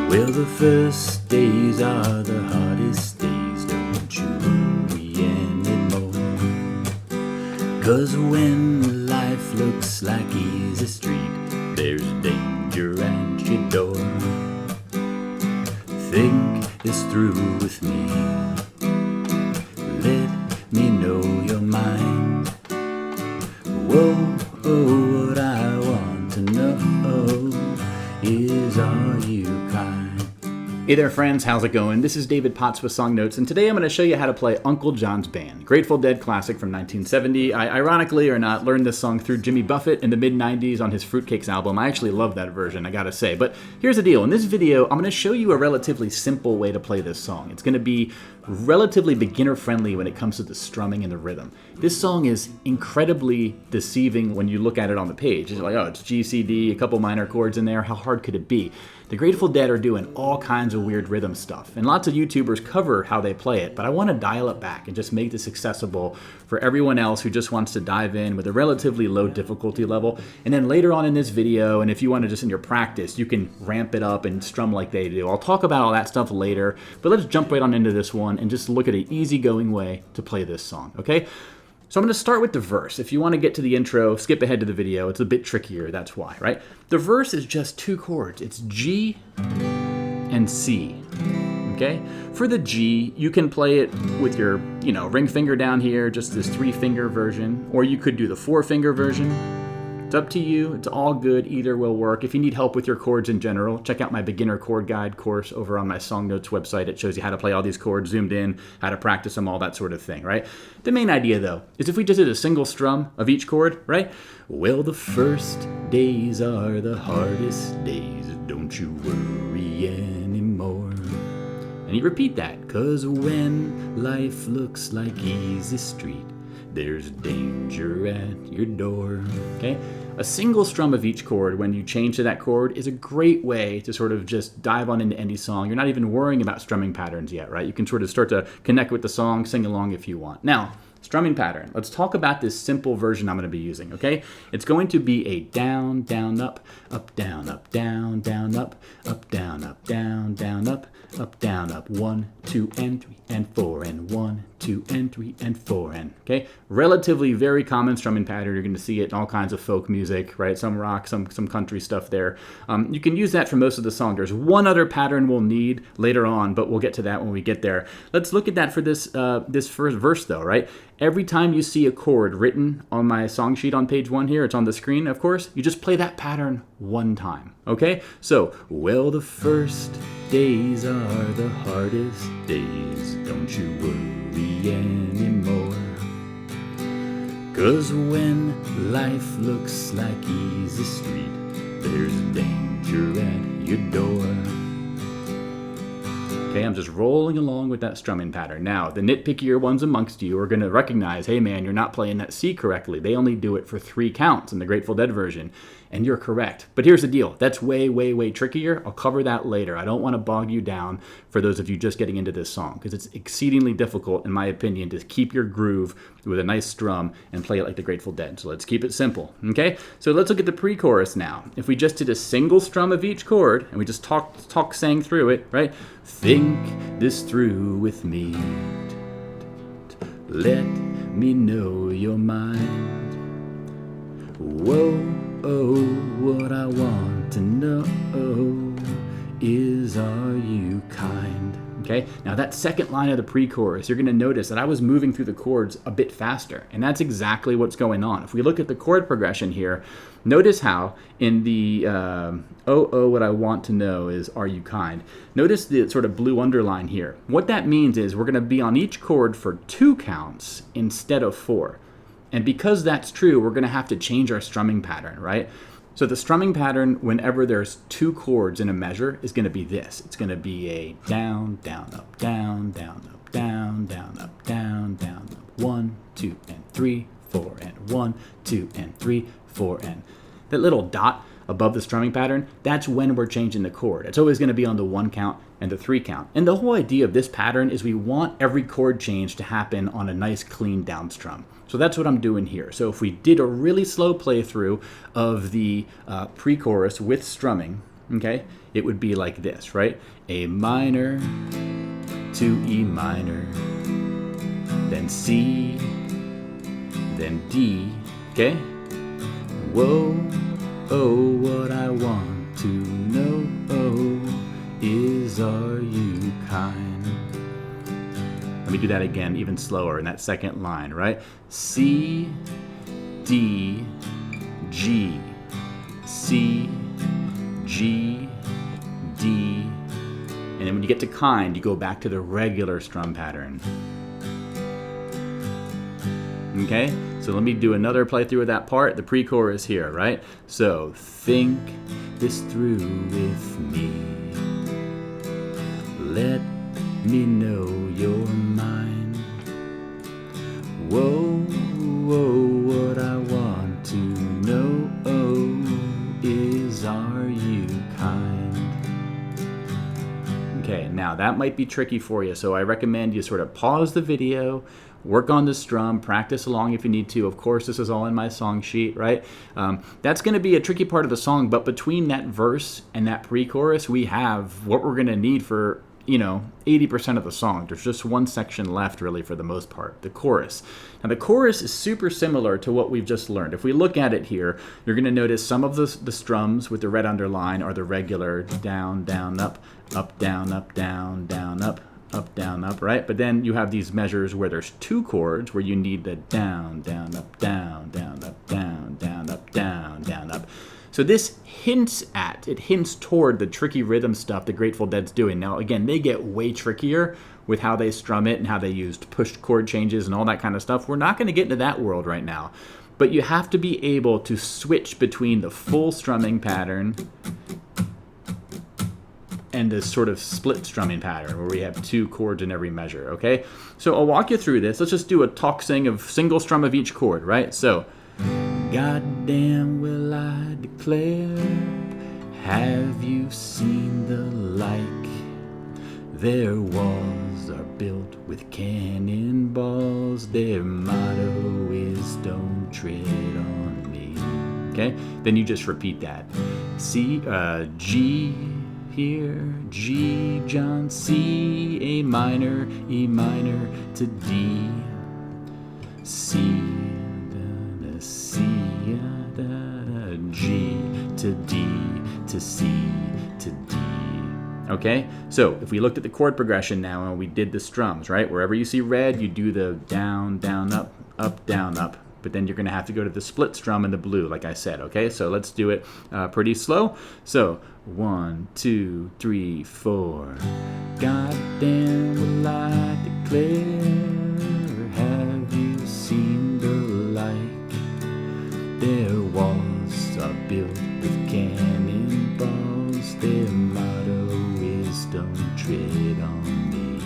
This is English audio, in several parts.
Well, the first days are the hardest days, don't you worry anymore. 'Cause when life looks like easy street, there's danger at your door. Think this through with me. Let me know your mind. Whoa, oh, what I want to know is, are you kind? Hey there friends, how's it going? This is David Potts with Song Notes, and today I'm going to show you how to play Uncle John's Band, Grateful Dead classic from 1970. I ironically or not learned this song through Jimmy Buffett in the mid-90s on his Fruitcakes album. I actually love that version, I gotta say. But here's the deal, in this video I'm going to show you a relatively simple way to play this song. It's going to be relatively beginner friendly when it comes to the strumming and the rhythm. This song is incredibly deceiving when you look at it on the page. It's like, oh, it's G, C, D, a couple minor chords in there. How hard could it be? The Grateful Dead are doing all kinds of weird rhythm stuff, and lots of YouTubers cover how they play it, but I want to dial it back and just make this accessible for everyone else who just wants to dive in with a relatively low difficulty level. And then later on in this video, and if you want to just in your practice, you can ramp it up and strum like they do. I'll talk about all that stuff later, but let's jump right on into this one and just look at an easygoing way to play this song, okay? So I'm going to start with the verse. If you want to get to the intro, skip ahead to the video. It's a bit trickier, that's why, right? The verse is just two chords. It's G and C, okay? For the G, you can play it with your, ring finger down here, just this 3-finger version, or you could do the 4-finger version. It's up to you. It's all good. Either will work. If you need help with your chords in general, check out my beginner chord guide course over on my Song Notes website. It shows you how to play all these chords zoomed in, how to practice them, all that sort of thing, right? The main idea, though, is if we just did a single strum of each chord, right? Well, the first days are the hardest days. Don't you worry anymore. And you repeat that, 'cause when life looks like easy street, there's danger at your door, okay? A single strum of each chord when you change to that chord is a great way to sort of just dive on into any song. You're not even worrying about strumming patterns yet, right? You can sort of start to connect with the song, sing along if you want. Now, strumming pattern. Let's talk about this simple version I'm going to be using, okay? It's going to be a down, down, up, down, down, down, up, down, down, down, up, down, up, 1, 2, and 3, and 4, and 1, 2, and 3, and 4, and, okay? Relatively very common strumming pattern. You're going to see it in all kinds of folk music, right? Some rock, some country stuff there. You can use that for most of the song. There's one other pattern we'll need later on, but we'll get to that when we get there. Let's look at that for this first verse, though, right? Every time you see a chord written on my song sheet on page 1 here, it's on the screen, of course, you just play that pattern one time, okay? So, well, the first days are the hardest days, don't you worry anymore. 'Cause when life looks like easy street, there's danger at your door. Okay, I'm just rolling along with that strumming pattern. Now, the nitpickier ones amongst you are going to recognize, hey man, you're not playing that C correctly. They only do it for 3 counts in the Grateful Dead version. And you're correct. But here's the deal. That's way, way, way trickier. I'll cover that later. I don't want to bog you down for those of you just getting into this song, because it's exceedingly difficult, in my opinion, to keep your groove with a nice strum and play it like the Grateful Dead. So let's keep it simple, okay? So let's look at the pre-chorus now. If we just did a single strum of each chord, and we just sang through it, right? Think this through with me. Let me know your mind. Whoa, oh, what I want to know is, are you kind? Okay, now that second line of the pre-chorus, you're going to notice that I was moving through the chords a bit faster, and that's exactly what's going on. If we look at the chord progression here, notice how in the what I want to know is, are you kind? Notice the sort of blue underline here. What that means is we're going to be on each chord for 2 counts instead of 4. And because that's true, we're going to have to change our strumming pattern, right? So the strumming pattern, whenever there's 2 chords in a measure, is going to be this. It's going to be a down, down, up, down, down, up, down, down, up, down, down, up, 1, 2, and 3, 4, and 1, 2, and 3, 4, and that little dot above the strumming pattern, that's when we're changing the chord. It's always going to be on the 1 count and the 3 count. And the whole idea of this pattern is we want every chord change to happen on a nice clean down strum. So that's what I'm doing here. So if we did a really slow playthrough of the pre-chorus with strumming, okay, it would be like this, right? A minor to E minor, then C, then D, okay? Whoa, oh, what I want to know is, are you kind? Let me do that again, even slower in that second line, right? C, D, G, C, G, D, and then when you get to kind, you go back to the regular strum pattern. Okay, so let me do another playthrough of that part, the pre-chorus here, right? So, think this through with me. Let me know your mind. Whoa, whoa, what I want to know is, are you kind? Okay, now that might be tricky for you, so I recommend you sort of pause the video, work on the strum, practice along if you need to. Of course, this is all in my song sheet, right? That's going to be a tricky part of the song, but between that verse and that pre-chorus, we have what we're going to need for, 80% of the song. There's just one section left, really, for the most part, the chorus. Now, the chorus is super similar to what we've just learned. If we look at it here, you're going to notice some of the strums with the red underline are the regular down, down, up, down, down, up, down, up, right? But then you have these measures where there's two chords where you need the down, down, up, down, down, up, down, down, up, down, down, up. So this hints toward the tricky rhythm stuff the Grateful Dead's doing. Now, again, they get way trickier with how they strum it and how they used pushed chord changes and all that kind of stuff. We're not going to get into that world right now. But you have to be able to switch between the full strumming pattern and the sort of split strumming pattern where we have two chords in every measure, okay? So I'll walk you through this. Let's just do a talk sing of single strum of each chord, right? So, goddamn will I declare, have you seen the like? Their walls are built with cannonballs, their motto is don't tread on me, okay? Then you just repeat that. C, G, here, G, John, C, A minor, E minor to D, C, da, C, da, G to D to C to D. Okay, so if we looked at the chord progression now and we did the strums, right? Wherever you see red, you do the down, down, up, down, up. But then you're going to have to go to the split strum in the blue, like I said, okay? So let's do it pretty slow. So 1, 2, 3, 4. Goddamn will I declare, have you seen the like? Their walls are built with cannonballs, their motto is don't tread on me.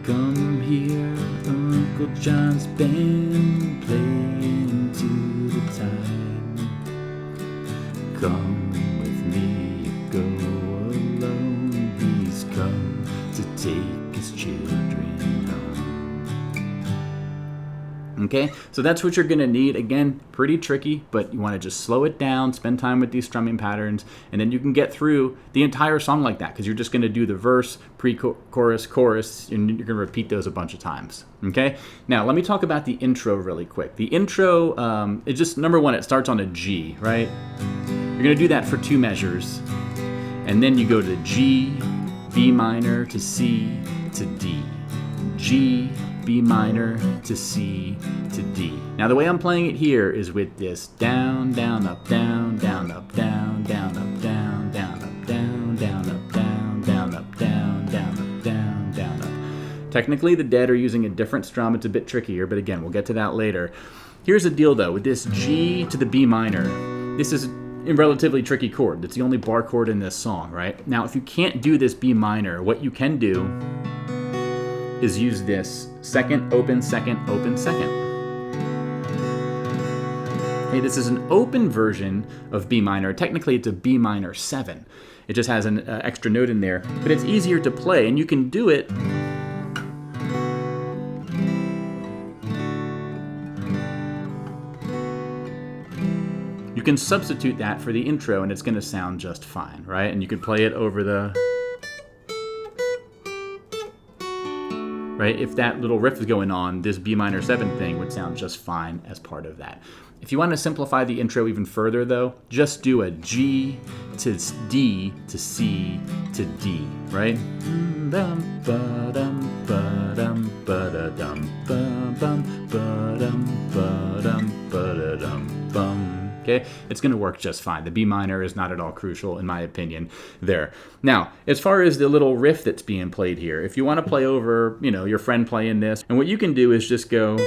Come here, Uncle John's band playing to the time. Come with me, go alone. He's come to take his children home. Okay, so that's what you're going to need. Again, pretty tricky, but you want to just slow it down, spend time with these strumming patterns, and then you can get through the entire song like that because you're just going to do the verse, pre-chorus, chorus, and you're going to repeat those a bunch of times. Okay, now let me talk about the intro really quick. The intro, it just, number one, it starts on a G, right? You're going to do that for two measures, and then you go to G, B minor to C to D, G, B minor to C to D. Now the way I'm playing it here is with this down, down, up, down, down, up, down, down, up, down, down, up, down, down, up, down, down, up, down, down, up, down, down, up. Technically the Dead are using a different strum. It's a bit trickier, but again, we'll get to that later. Here's the deal though, with this G to the B minor, this is a relatively tricky chord. It's the only bar chord in this song, right? Now if you can't do this B minor, what you can do is use this second, open, second, open, second. Okay, this is an open version of B minor. Technically, it's a B minor 7. It just has an extra note in there, but it's easier to play, and you can do it can substitute that for the intro and it's going to sound just fine, right? And you can play it over the... Right? If that little riff is going on, this B minor 7 thing would sound just fine as part of that. If you want to simplify the intro even further though, just do a G to D to C to D, right? Okay, it's going to work just fine. The B minor is not at all crucial, in my opinion, there. Now, as far as the little riff that's being played here, if you want to play over, you know, your friend playing this, and what you can do is just go...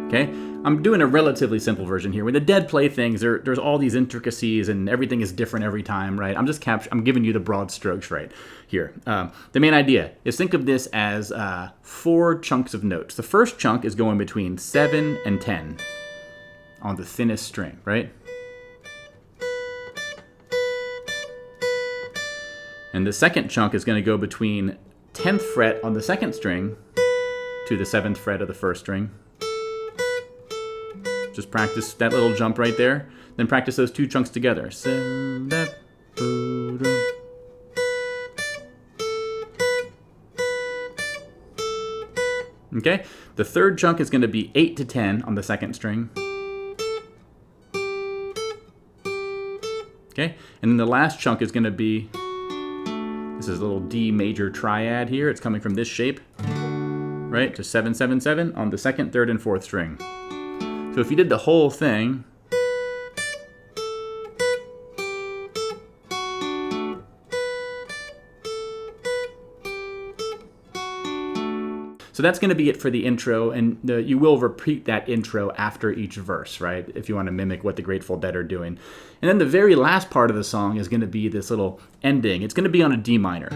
Okay, I'm doing a relatively simple version here. When the Dead play things, there's all these intricacies and everything is different every time, right? I'm giving you the broad strokes right here. The main idea is think of this as 4 chunks of notes. The first chunk is going between 7 and 10 on the thinnest string, right? And the second chunk is going to go between 10th fret on the second string to the 7th fret of the first string. Just practice that little jump right there. Then practice those 2 chunks together. Okay? The third chunk is going to be 8 to 10 on the second string. Okay? And then the last chunk is going to be, this is a little D major triad here. It's coming from this shape, right? To 7, 7, 7 on the second, third, and fourth string. So if you did the whole thing, so that's going to be it for the intro, and you will repeat that intro after each verse, right? If you want to mimic what the Grateful Dead are doing. And then the very last part of the song is going to be this little ending. It's going to be on a D minor.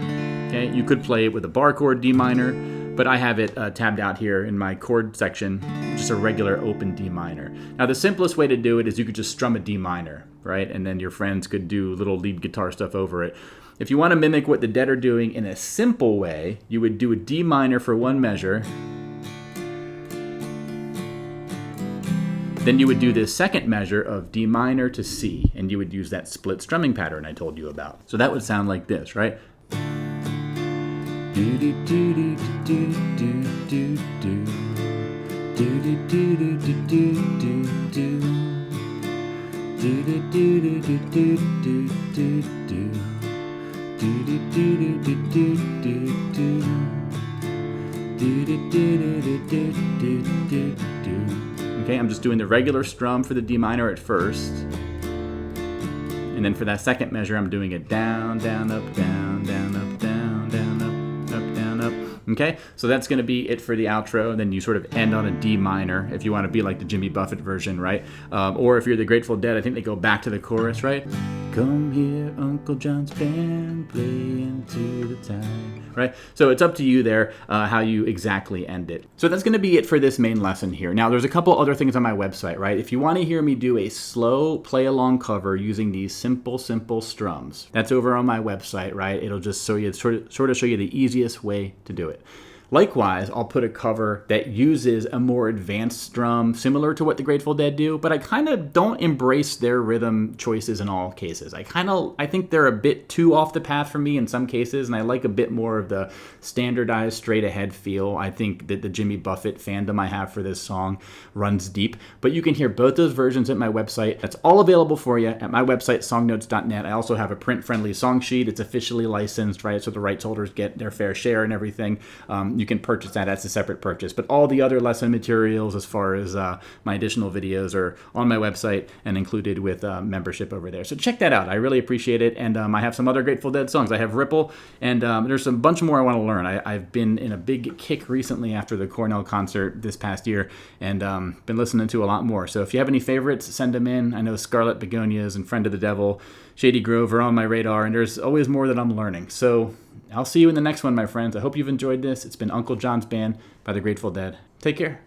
Okay, you could play it with a bar chord D minor, but I have it tabbed out here in my chord section, just a regular open D minor. Now the simplest way to do it is you could just strum a D minor, right? And then your friends could do little lead guitar stuff over it. If you want to mimic what the Dead are doing in a simple way, you would do a D minor for one measure. Then you would do this second measure of D minor to C, and you would use that split strumming pattern I told you about. So that would sound like this, right? Okay, I'm just doing the regular strum for the D minor at first. And then for that second measure, I'm doing it down, down, up, down, down, up, down, down, up, down, up. Okay, so that's going to be it for the outro. And then you sort of end on a D minor if you want to be like the Jimmy Buffett version, right? Or if you're the Grateful Dead, I think they go back to the chorus, right? Come here, Uncle John's band, play into the tide, right? So it's up to you there how you exactly end it. So that's going to be it for this main lesson here. Now, there's a couple other things on my website, right? If you want to hear me do a slow play-along cover using these simple strums, that's over on my website, right? It'll just show you, sort of show you the easiest way to do it. Likewise, I'll put a cover that uses a more advanced strum, similar to what the Grateful Dead do, but I kind of don't embrace their rhythm choices in all cases. I think they're a bit too off the path for me in some cases, and I like a bit more of the standardized, straight-ahead feel. I think that the Jimmy Buffett fandom I have for this song runs deep, but you can hear both those versions at my website. That's all available for you at my website, songnotes.net. I also have a print-friendly song sheet. It's officially licensed, right, so the rights holders get their fair share and everything. You can purchase that as a separate purchase. But all the other lesson materials as far as my additional videos are on my website and included with membership over there. So check that out. I really appreciate it. And I have some other Grateful Dead songs. I have Ripple, and there's a bunch more I want to learn. I've been in a big kick recently after the Cornell concert this past year, and been listening to a lot more. So if you have any favorites, send them in. I know Scarlet Begonias and Friend of the Devil, Shady Grove are on my radar, and there's always more that I'm learning. So I'll see you in the next one, my friends. I hope you've enjoyed this. It's been Uncle John's Band by the Grateful Dead. Take care.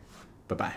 Bye-bye.